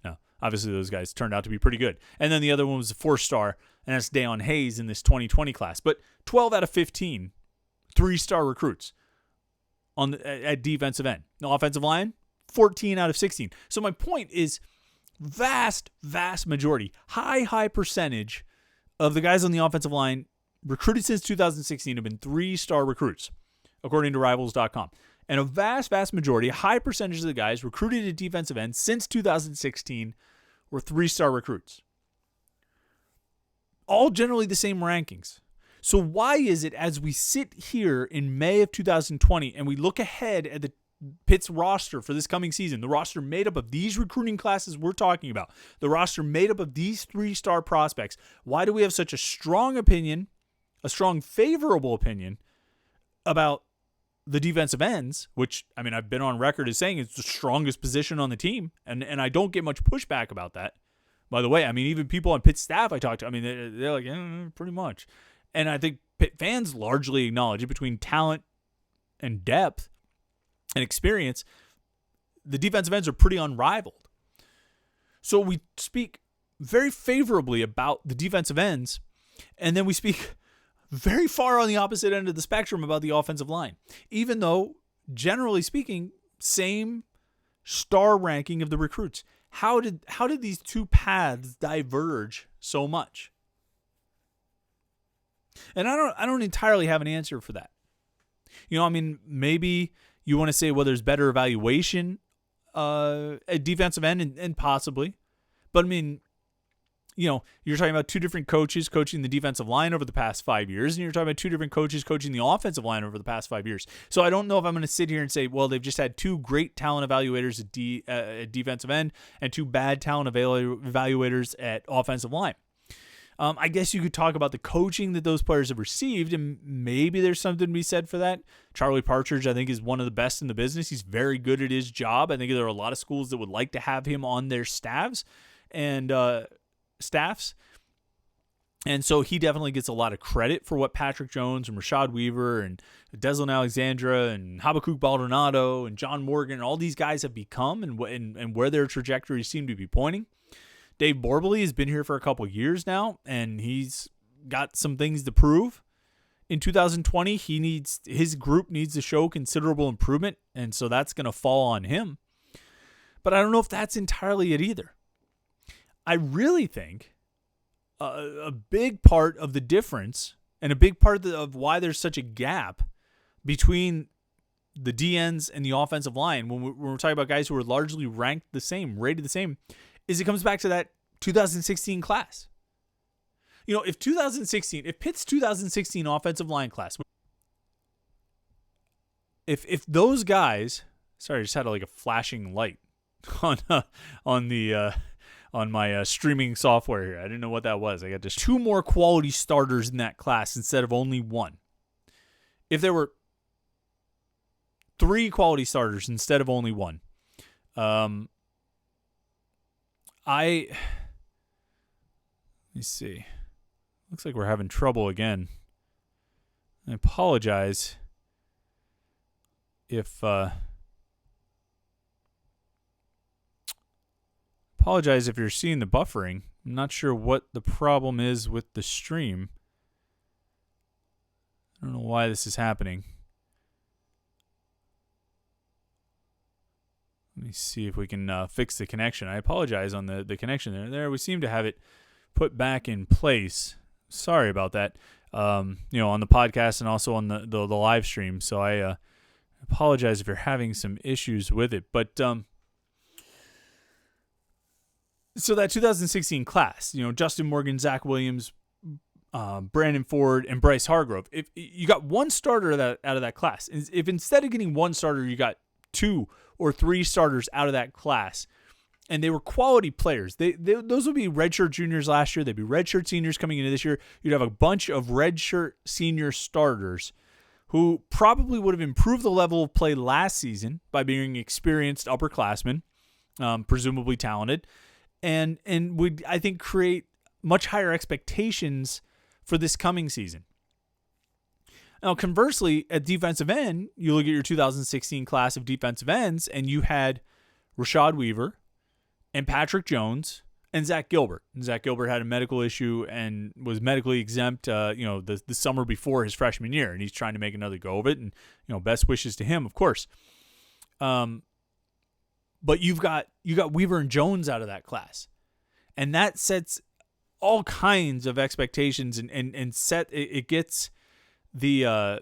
No, obviously those guys turned out to be pretty good. And then the other one was a 4-star, and that's Deion Hayes in this 2020 class. But 12 out of 15, 3-star recruits at defensive end. The offensive line, 14 out of 16. So my point is, vast majority, high percentage of the guys on the offensive line recruited since 2016 have been 3-star recruits, according to Rivals.com. And a vast majority, a high percentage of the guys recruited at defensive end since 2016 were 3-star recruits. All generally the same rankings. So why is it, as we sit here in May of 2020 and we look ahead at the Pitt's roster for this coming season, the roster made up of these recruiting classes we're talking about, the roster made up of these 3-star prospects, why do we have such a strong opinion, a strong favorable opinion about the defensive ends, which, I mean, I've been on record as saying it's the strongest position on the team, and I don't get much pushback about that. By the way, I mean, even people on Pitt staff I talk to, I mean, they're like, pretty much. And I think Pitt fans largely acknowledge it. Between talent and depth and experience, the defensive ends are pretty unrivaled. So we speak very favorably about the defensive ends, and then we speak very far on the opposite end of the spectrum about the offensive line, even though, generally speaking, same star ranking of the recruits. How did these two paths diverge so much? And I don't entirely have an answer for that. You know, I mean, maybe you want to say, well, there's better evaluation at defensive end, and possibly. But, I mean, you know, you're talking about two different coaches coaching the defensive line over the past 5 years, and you're talking about two different coaches coaching the offensive line over the past 5 years. So I don't know if I'm going to sit here and say, well, they've just had two great talent evaluators at defensive end and two bad talent evaluators at offensive line. I guess you could talk about the coaching that those players have received, and maybe there's something to be said for that. Charlie Partridge, I think, is one of the best in the business. He's very good at his job. I think there are a lot of schools that would like to have him on their staffs. And so he definitely gets a lot of credit for what Patrick Jones and Rashad Weaver and Deslin Alexandra and Habakkuk Baldonado and John Morgan and all these guys have become, and where their trajectories seem to be pointing. Dave Borbely has been here for a couple years now, and he's got some things to prove. In 2020, his group needs to show considerable improvement, and so that's going to fall on him. But I don't know if that's entirely it either. I really think a big part of the difference and a big part of why there's such a gap between the DNs and the offensive line when we're talking about guys who are largely ranked the same, rated the same, is it comes back to that 2016 class. You know, if Pitt's 2016 offensive line class, if those guys, sorry, I just had like a flashing light on my streaming software here. I didn't know what that was. I got just two more quality starters in that class instead of only one. If there were three quality starters instead of only one, let me see. Looks like we're having trouble again. I apologize if you're seeing the buffering. I'm not sure what the problem is with the stream. I don't know why this is happening. Let me see if we can fix the connection. I apologize on the connection there. There, we seem to have it put back in place. Sorry about that. On the podcast and also on the live stream. So I apologize if you're having some issues with it. But so that 2016 class, Justin Morgan, Zach Williams, Brandon Ford, and Bryce Hargrove. If you got one starter out of that class, if instead of getting one starter, you got 2 or 3 starters out of that class, and they were quality players. Those would be redshirt juniors last year. They'd be redshirt seniors coming into this year. You'd have a bunch of redshirt senior starters who probably would have improved the level of play last season by being experienced upperclassmen, presumably talented, and would, I think, create much higher expectations for this coming season. Now, conversely, at defensive end, you look at your 2016 class of defensive ends, and you had Rashad Weaver and Patrick Jones and Zach Gilbert. And Zach Gilbert had a medical issue and was medically exempt, the summer before his freshman year, and he's trying to make another go of it. And best wishes to him, of course. But you got Weaver and Jones out of that class, and that sets all kinds of expectations and set it gets the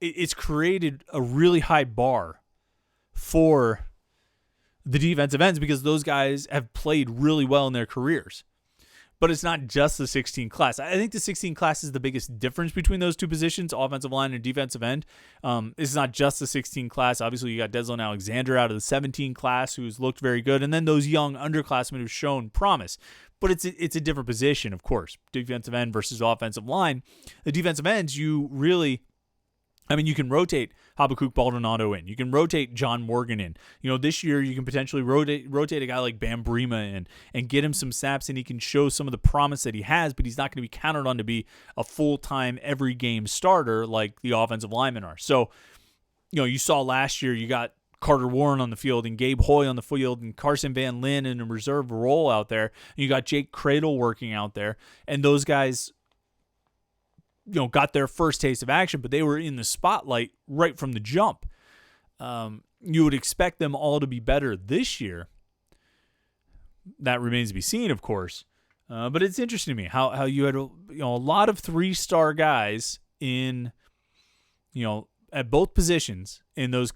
it's created a really high bar for the defensive ends because those guys have played really well in their careers. But it's not just the 16 class. I think the 16 class is the biggest difference between those two positions, offensive line and defensive end. It's not just the 16 class. Obviously, you got Deslin Alexander out of the 17 class who's looked very good, and then those young underclassmen who've shown promise. But it's a different position, of course, defensive end versus offensive line. The defensive ends, you can rotate Habakkuk Baldonado in. You can rotate John Morgan in. This year you can potentially rotate a guy like Bam Brima in and get him some snaps, and he can show some of the promise that he has, but he's not going to be counted on to be a full-time every game starter like the offensive linemen are. So, you saw last year you got Carter Warren on the field and Gabe Hoy on the field and Carson Van Lin in a reserve role out there. And you got Jake Cradle working out there, and those guys got their first taste of action, but they were in the spotlight right from the jump. You would expect them all to be better this year. That remains to be seen, of course. But it's interesting to me how you had a lot of 3-star guys in, at both positions in those,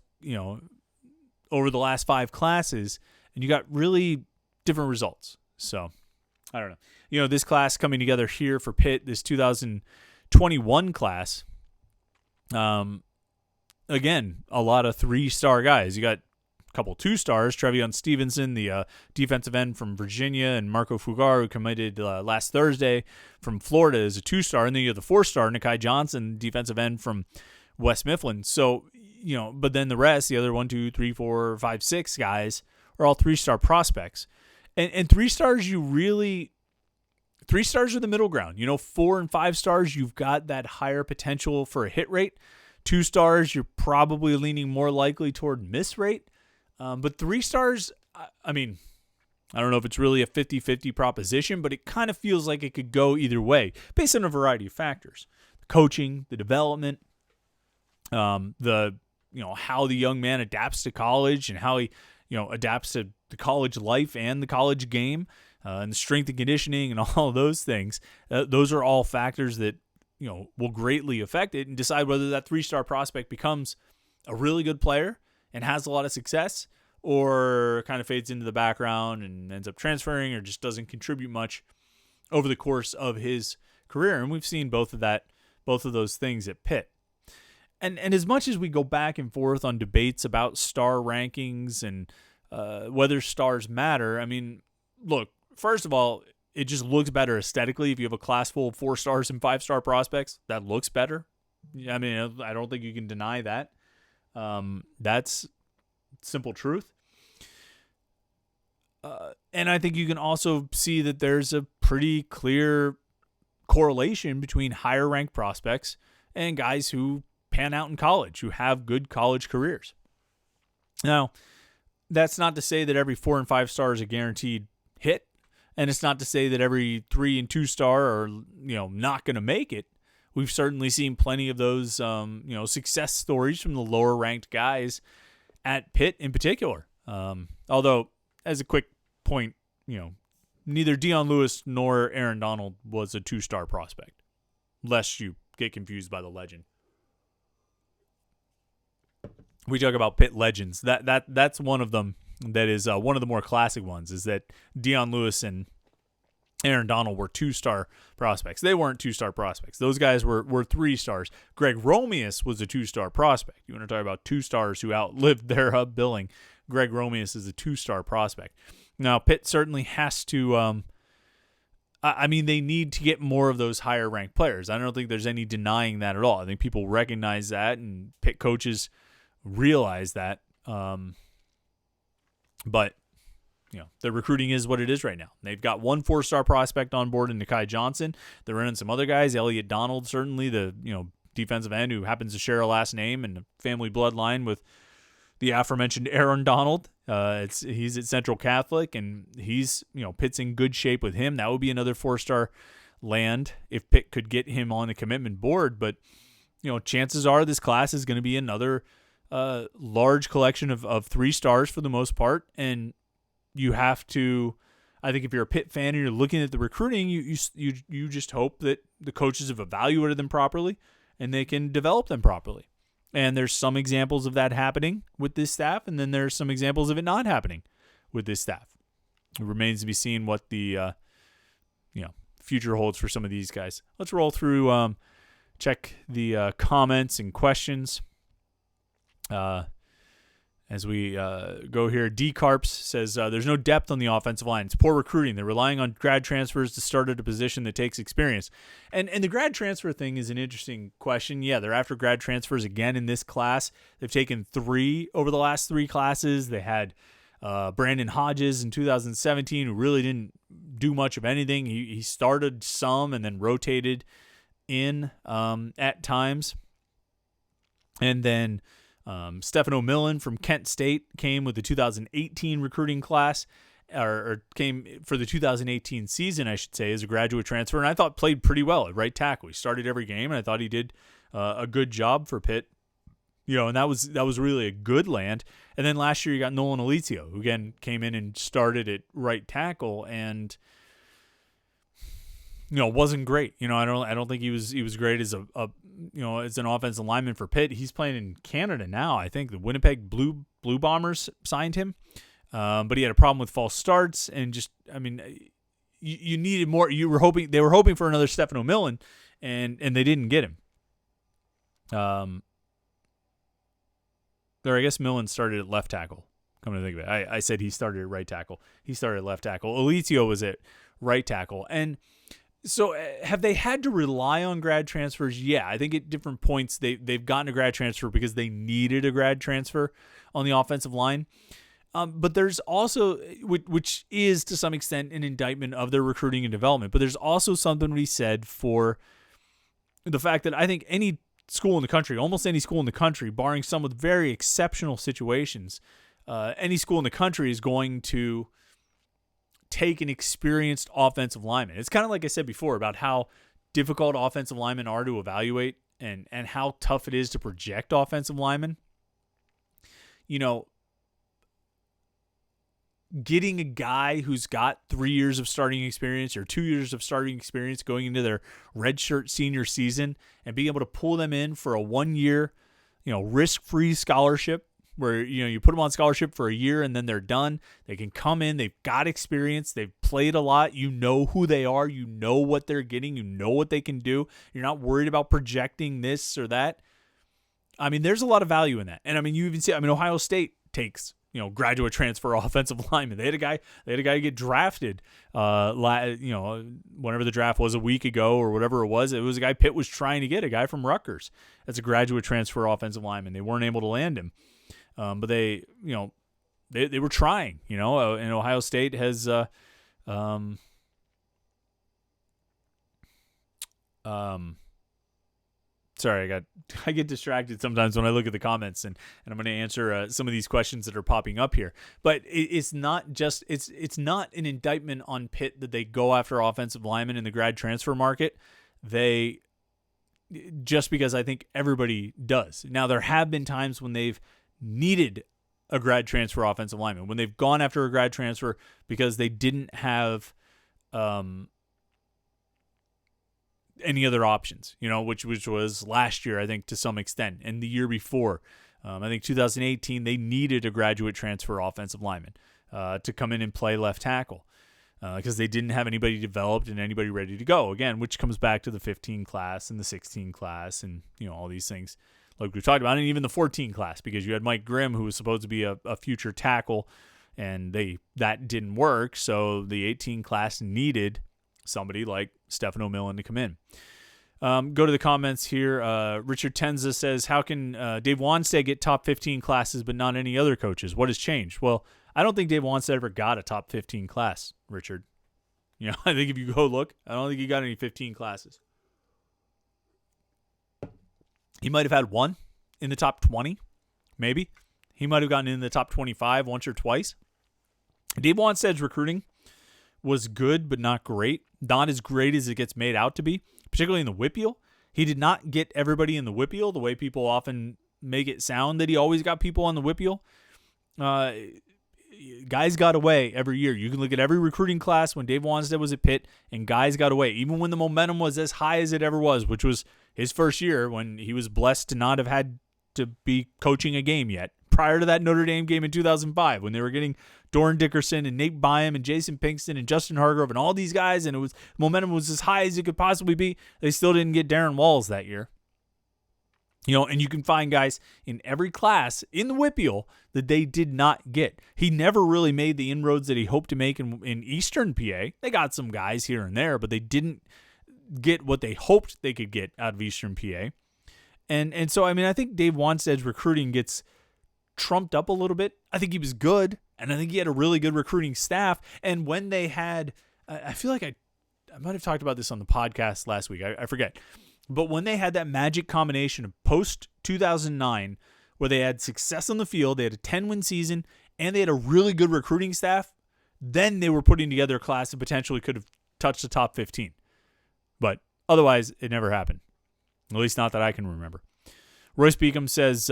over the last 5 classes, and you got really different results. So, I don't know. This class coming together here for Pitt, this 2021 class, again, a lot of 3-star guys. You got a couple 2-stars, Trevion Stevenson, the defensive end from Virginia, and Marco Fugar, who committed last Thursday from Florida, as a 2-star. And then you have the 4-star, Nikai Johnson, defensive end from West Mifflin. So, but then the rest, the other 1, 2, 3, 4, 5, 6 guys are all 3-star prospects. And 3-stars, 3-stars are the middle ground. 4 and 5 stars, you've got that higher potential for a hit rate. 2 stars, you're probably leaning more likely toward miss rate. But 3 stars, I don't know if it's really a 50-50 proposition, but it kind of feels like it could go either way based on a variety of factors. The coaching, the development, how the young man adapts to college and how he, adapts to the college life and the college game. And the strength and conditioning and all those things, those are all factors that will greatly affect it and decide whether that 3-star prospect becomes a really good player and has a lot of success, or kind of fades into the background and ends up transferring or just doesn't contribute much over the course of his career. And we've seen both of those things at Pitt. And as much as we go back and forth on debates about star rankings and whether stars matter, look. First of all, it just looks better aesthetically if you have a class full of 4 stars and 5-star prospects. That looks better. I don't think you can deny that. That's simple truth. And I think you can also see that there's a pretty clear correlation between higher ranked prospects and guys who pan out in college, who have good college careers. Now, that's not to say that every 4 and 5 star is a guaranteed hit. And it's not to say that every 3 and 2 star are, not going to make it. We've certainly seen plenty of those, success stories from the lower ranked guys at Pitt in particular. Although, as a quick point, neither Dion Lewis nor Aaron Donald was a 2-star prospect, lest you get confused by the legend. We talk about Pitt legends. That's one of them. That is one of the more classic ones, is that Dion Lewis and Aaron Donald were 2-star prospects. They weren't 2-star prospects. Those guys were 3 stars. Greg Romeus was a 2-star prospect. You want to talk about 2 stars who outlived their billing. Greg Romeus is a 2-star prospect. Now, Pitt certainly has to I mean, they need to get more of those higher ranked players. I don't think there's any denying that at all. I think people recognize that, and Pitt coaches realize that. But the recruiting is what it is right now. They've got one 4-star prospect on board in Nakai Johnson. They're running some other guys. Elliot Donald, certainly the defensive end who happens to share a last name and a family bloodline with the aforementioned Aaron Donald. He's at Central Catholic, and he's Pitt's in good shape with him. That would be another 4-star land if Pitt could get him on the commitment board. But chances are this class is going to be another large collection of 3 stars for the most part, and you have to. I think if you're a Pitt fan and you're looking at the recruiting, you just hope that the coaches have evaluated them properly and they can develop them properly. And there's some examples of that happening with this staff, and then there's some examples of it not happening with this staff. It remains to be seen what the future holds for some of these guys. Let's roll through, check the comments and questions. As we go here, D. Carps says, there's no depth on the offensive line. It's poor recruiting. They're relying on grad transfers to start at a position that takes experience. And the grad transfer thing is an interesting question. Yeah, they're after grad transfers again in this class. They've taken 3 over the last 3 classes. They had Brandon Hodges in 2017, who really didn't do much of anything. He started some and then rotated in at times. And then Stefano Millen from Kent State came with the 2018 recruiting class, or came for the 2018 season, I should say, as a graduate transfer, and I thought played pretty well at right tackle. He started every game, and I thought he did a good job for Pitt. And that was really a good land. And then last year you got Nolan Alizio, who again came in and started at right tackle, and wasn't great. I don't think he was great as as an offensive lineman for Pitt. He's playing in Canada now. I think the Winnipeg Blue Bombers signed him, but he had a problem with false starts, and you needed more. They were hoping for another Stefano Millen, and they didn't get him. I guess Millen started at left tackle. Come to think of it, I said he started at right tackle. He started at left tackle. Alizio was at right tackle, and so have they had to rely on grad transfers? Yeah, I think at different points they've gotten a grad transfer because they needed a grad transfer on the offensive line. But there's also, which is to some extent an indictment of their recruiting and development, but there's also something to be said for the fact that I think any school in the country, almost any school in the country, barring some with very exceptional situations, any school in the country is going to take an experienced offensive lineman. It's kind of like I said before about how difficult offensive linemen are to evaluate and how tough it is to project offensive linemen. Getting a guy who's got 3 years of starting experience or 2 years of starting experience going into their redshirt senior season and being able to pull them in for a 1-year, risk-free scholarship, where you put them on scholarship for a year and then they're done. They can come in. They've got experience. They've played a lot. You know who they are. You know what they're getting. You know what they can do. You're not worried about projecting this or that. There's a lot of value in that. And you even see. Ohio State takes graduate transfer offensive lineman. They had a guy get drafted. Whenever the draft was a week ago or whatever it was a guy Pitt was trying to get, a guy from Rutgers. That's a graduate transfer offensive lineman. They weren't able to land him. But they were trying, and Ohio State has, sorry, I get distracted sometimes when I look at the comments, and I'm going to answer some of these questions that are popping up here. But it's not just it's not an indictment on Pitt that they go after offensive linemen in the grad transfer market. Just because I think everybody does. Now there have been times when they've needed a grad transfer offensive lineman, when they've gone after a grad transfer because they didn't have any other options, which was last year, I think, to some extent, and the year before. I think 2018, they needed a graduate transfer offensive lineman to come in and play left tackle because they didn't have anybody developed and anybody ready to go, again, which comes back to the 15 class and the 16 class and all these things like we talked about, and even the 14 class, because you had Mike Grimm, who was supposed to be a future tackle, and that didn't work. So the 18 class needed somebody like Stefano Millen to come in. Go to the comments here. Richard Tenza says, how can Dave Wanstead get top 15 classes but not any other coaches? What has changed? Well, I don't think Dave Wanstead ever got a top 15 class, Richard. You know, I think if you go look, I don't think he got any 15 classes. He might have had one in the top 20, maybe. He might have gotten in the top 25 once or twice. Dave Wanstead's recruiting was good, but not great. Not as great as it gets made out to be, particularly in the WPIAL. He did not get everybody in the WPIAL the way people often make it sound that he always got people on the WPIAL. Guys got away every year. You can look at every recruiting class when Dave Wanstead was at Pitt, and guys got away, even when the momentum was as high as it ever was, which was his first year when he was blessed to not have had to be coaching a game yet. Prior to that Notre Dame game in 2005, when they were getting Doran Dickerson and Nate Byam and Jason Pinkston and Justin Hargrove and all these guys, and momentum was as high as it could possibly be, they still didn't get Darren Walls that year. You know, and you can find guys in every class in the WPIAL that they did not get. He never really made the inroads that he hoped to make in Eastern PA. They got some guys here and there, but they didn't get what they hoped they could get out of Eastern PA. And so, I mean, I think Dave Wanstead's recruiting gets trumped up a little bit. I think he was good, and I think he had a really good recruiting staff. And when they had, I feel like I might have talked about this on the podcast last week. I forget. But when they had that magic combination of post-2009, where they had success on the field, they had a 10-win season, and they had a really good recruiting staff, then they were putting together a class that potentially could have touched the top 15. But otherwise, it never happened. At least not that I can remember. Royce Beacom says,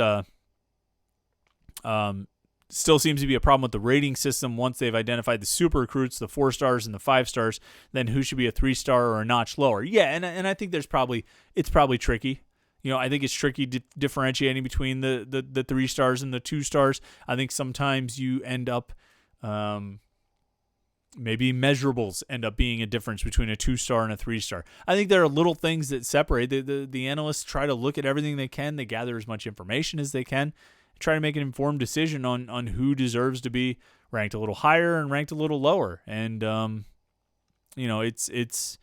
still seems to be a problem with the rating system once they've identified the super recruits, the 4 stars and the 5 stars, then who should be a 3-star or a notch lower. Yeah, and I think it's probably tricky. You know, I think it's tricky differentiating between the 3 stars and the 2 stars. I think sometimes you end up maybe measurables end up being a difference between a 2-star and a 3-star. I think there are little things that separate. The analysts try to look at everything they can. They gather as much information as they can. Try to make an informed decision on who deserves to be ranked a little higher and ranked a little lower. And, you know, it's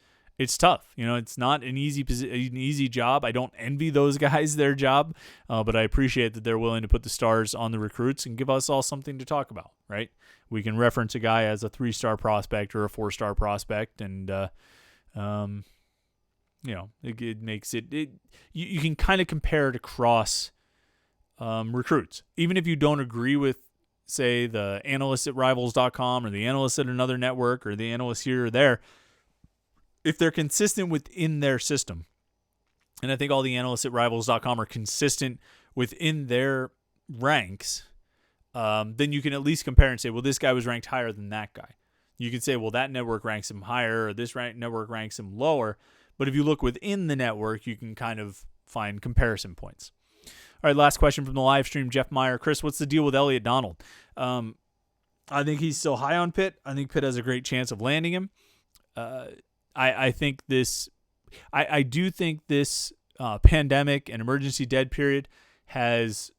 tough. You know, it's not an easy job. I don't envy those guys their job, but I appreciate that they're willing to put the stars on the recruits and give us all something to talk about, right? We can reference a guy as a 3-star prospect or a 4-star prospect, and, you know, it makes it you can kind of compare it across recruits. Even if you don't agree with, say, the analysts at Rivals.com or the analysts at another network or the analysts here or there, if they're consistent within their system, and I think all the analysts at Rivals.com are consistent within their ranks, then you can at least compare and say, well, this guy was ranked higher than that guy. You can say, well, that network ranks him higher or this network ranks him lower. But if you look within the network, you can kind of find comparison points. All right, last question from the live stream, Jeff Meyer. Chris, what's the deal with Elliot Donald? I think he's still high on Pitt. I think Pitt has a great chance of landing him. I think this – I do think this pandemic and emergency dead period has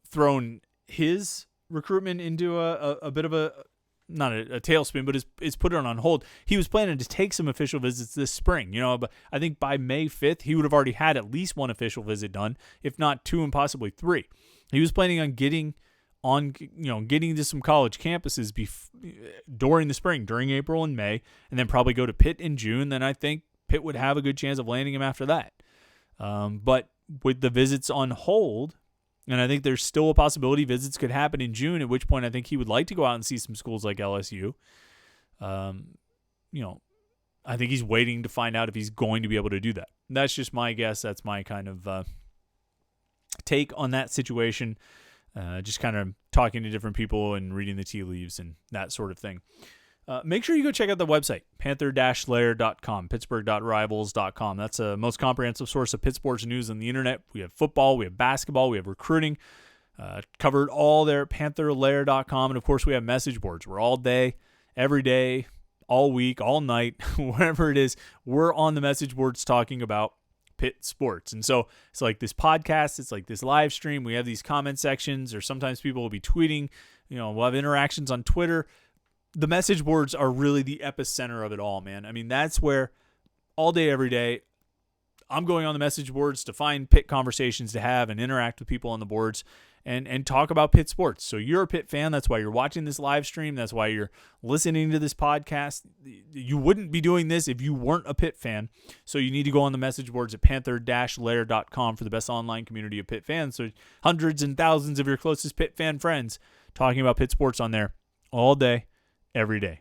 thrown his recruitment into a bit of a – not a tailspin, but it's put it on hold. He was planning to take some official visits this spring, you know, but I think by May 5th, he would have already had at least 1 official visit done, if not 2 and possibly 3. He was planning on getting to some college campuses during the spring, during April and May, and then probably go to Pitt in June. Then I think Pitt would have a good chance of landing him after that. But with the visits on hold, and I think there's still a possibility visits could happen in June, at which point I think he would like to go out and see some schools like LSU. You know, I think he's waiting to find out if he's going to be able to do that. That's just my guess. That's my kind of take on that situation. Just kind of talking to different people and reading the tea leaves and that sort of thing. Make sure you go check out the website, panther-lair.com, pittsburgh.rivals.com. That's the most comprehensive source of Pitt sports news on the internet. We have football, we have basketball, we have recruiting, covered all there at panther-lair.com. And, of course, we have message boards. We're all day, every day, all week, all night, whatever it is, we're on the message boards talking about Pitt sports. And so it's like this podcast, it's like this live stream. We have these comment sections, or sometimes people will be tweeting. You know, we'll have interactions on Twitter. the message boards are really the epicenter of it all, man. I mean, that's where all day, every day, I'm going on the message boards to find Pitt conversations to have and interact with people on the boards and talk about Pitt sports. So you're a Pitt fan. That's why you're watching this live stream. That's why you're listening to this podcast. You wouldn't be doing this if you weren't a Pitt fan. So you need to go on the message boards at panther-lair.com for the best online community of Pitt fans. So hundreds and thousands of your closest Pitt fan friends talking about Pitt sports on there all day, every day.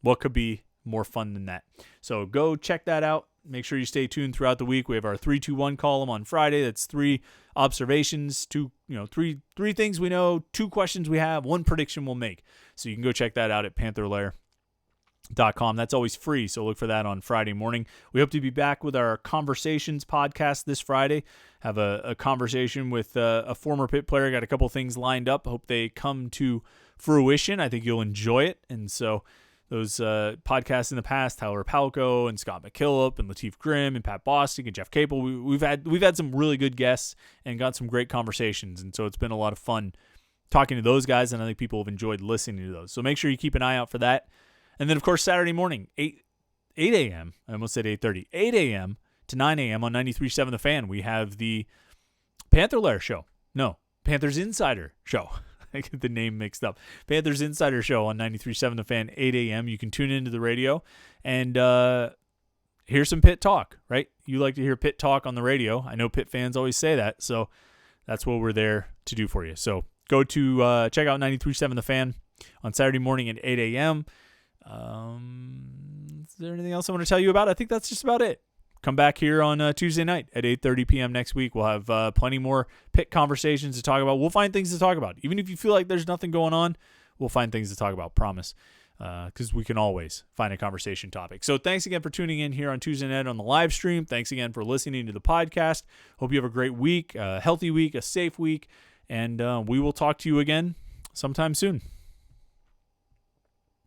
What could be more fun than that? So go check that out. Make sure you stay tuned throughout the week. We have our 3-2-1 column on Friday. That's 3 observations, three things we know, 2 questions we have, 1 prediction we'll make. So you can go check that out at pantherlair.com. That's always free, so look for that on Friday morning. We hope to be back with our Conversations podcast this Friday. Have a conversation with a former Pitt player. Got a couple things lined up. Hope they come to fruition. I think you'll enjoy it. And so those podcasts in the past, Tyler Palco and Scott McKillop and Lateef Grimm and Pat Bostic and Jeff Capel, we've had some really good guests and got some great conversations. And so it's been a lot of fun talking to those guys, and I think people have enjoyed listening to those. So make sure you keep an eye out for that. And then, of course, Saturday morning, 8 a.m., I almost said 8:30, 8 a.m. to 9 a.m. on 93.7 The Fan, we have the Panther Lair show. No, Panthers Insider show. I get the name mixed up. Panthers Insider Show on 93.7 The Fan, 8 a.m. You can tune into the radio and hear some Pitt talk, right? You like to hear Pitt talk on the radio. I know Pitt fans always say that, so that's what we're there to do for you. So go to check out 93.7 The Fan on Saturday morning at 8 a.m. Is there anything else I want to tell you about? I think that's just about it. Come back here on Tuesday night at 8:30 p.m. next week. We'll have plenty more Pitt conversations to talk about. We'll find things to talk about. Even if you feel like there's nothing going on, we'll find things to talk about, promise, because we can always find a conversation topic. So thanks again for tuning in here on Tuesday night on the live stream. Thanks again for listening to the podcast. Hope you have a great week, a healthy week, a safe week, and we will talk to you again sometime soon.